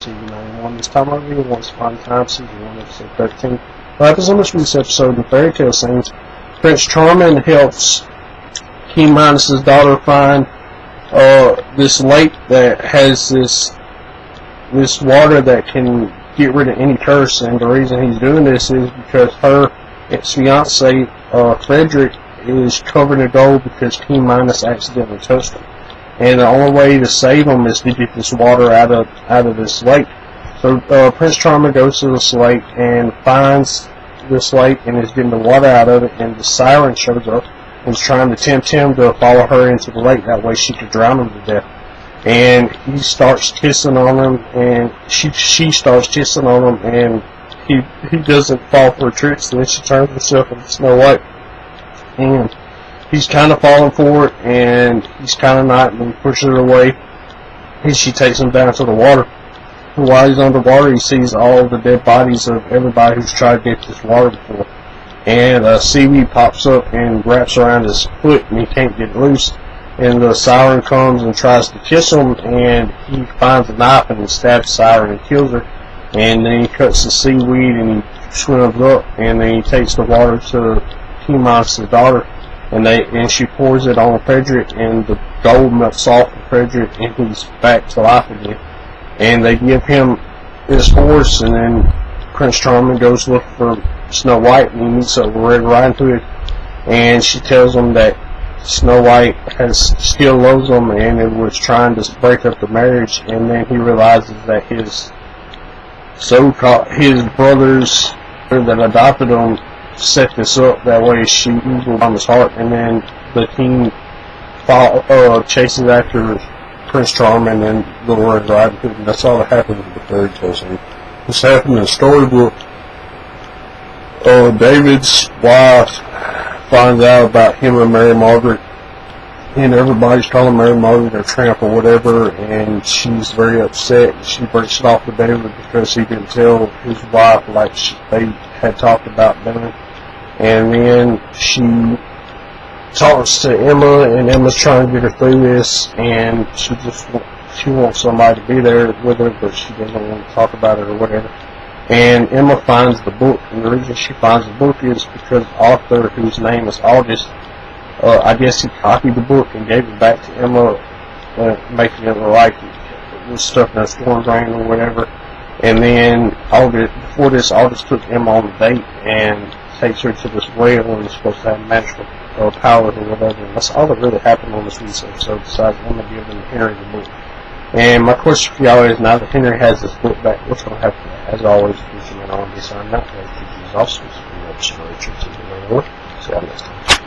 TV91. This time over here, Once Upon a Time, Season 1, Episode 13. What happens on this week's episode of Fairy Tale Scenes? Prince Charming helps King Midas's daughter find this lake that has this water that can get rid of any curse, and the reason he's doing this is because her ex-fiance, Frederick, is covered in gold because King Midas accidentally touched him. And the only way to save him is to get this water out of this lake. So Prince Charming goes to this lake and finds this lake and is getting the water out of it, and the siren shows up and is trying to tempt him to follow her into the lake. That way she could drown him to death. And he starts kissing on him, and she starts kissing on him, and he doesn't fall for her tricks, and then she turns herself into Snow White. And he's kind of falling for it, and he's kind of not, and he pushes her away, and she takes him down to the water. And while he's underwater, he sees all the dead bodies of everybody who's tried to get this water before. And seaweed pops up and wraps around his foot, and he can't get loose. And the siren comes and tries to kiss him, and he finds a knife and he stabs the siren and kills her. And then he cuts the seaweed and he swims up, and then he takes the water to King Midas's daughter, and she pours it on Frederick, and the gold melts off of Frederick, and he's back to life again. And they give him his horse, and then Prince Charming goes look for Snow White, and he meets up with Red Riding Hood, and she tells him that Snow White still loves him, and it was trying to break up the marriage. And then he realizes that his brothers that adopted him set this up, that way she will on his heart. And then the king chases after Prince Charming and Little Red Riding Hood, and that's all that happens in the fairy tale scene. This happened in the storybook. David's wife finds out about him and Mary Margaret, and everybody's calling Mary Margaret a tramp or whatever, and she's very upset. She breaks it off with David because he didn't tell his wife like they had talked about doing. And then she talks to Emma, and Emma's trying to get her through this, and she wants somebody to be there with her, but she doesn't want to talk about it or whatever. And Emma finds the book, and the reason she finds the book is because the author, whose name is August, I guess he copied the book and gave it back to Emma, making it like it was stuff in a storm drain or whatever. And then before this, August took Emma on a date and takes her to this whale, and is supposed to have magical powers or whatever. And that's all that really happened on this week's episode, besides Emma giving Henry the book. And my question for y'all is, now that Henry has this book back, what's going to happen? As always, featuring on this, I'm not going to use also. See y'all next time.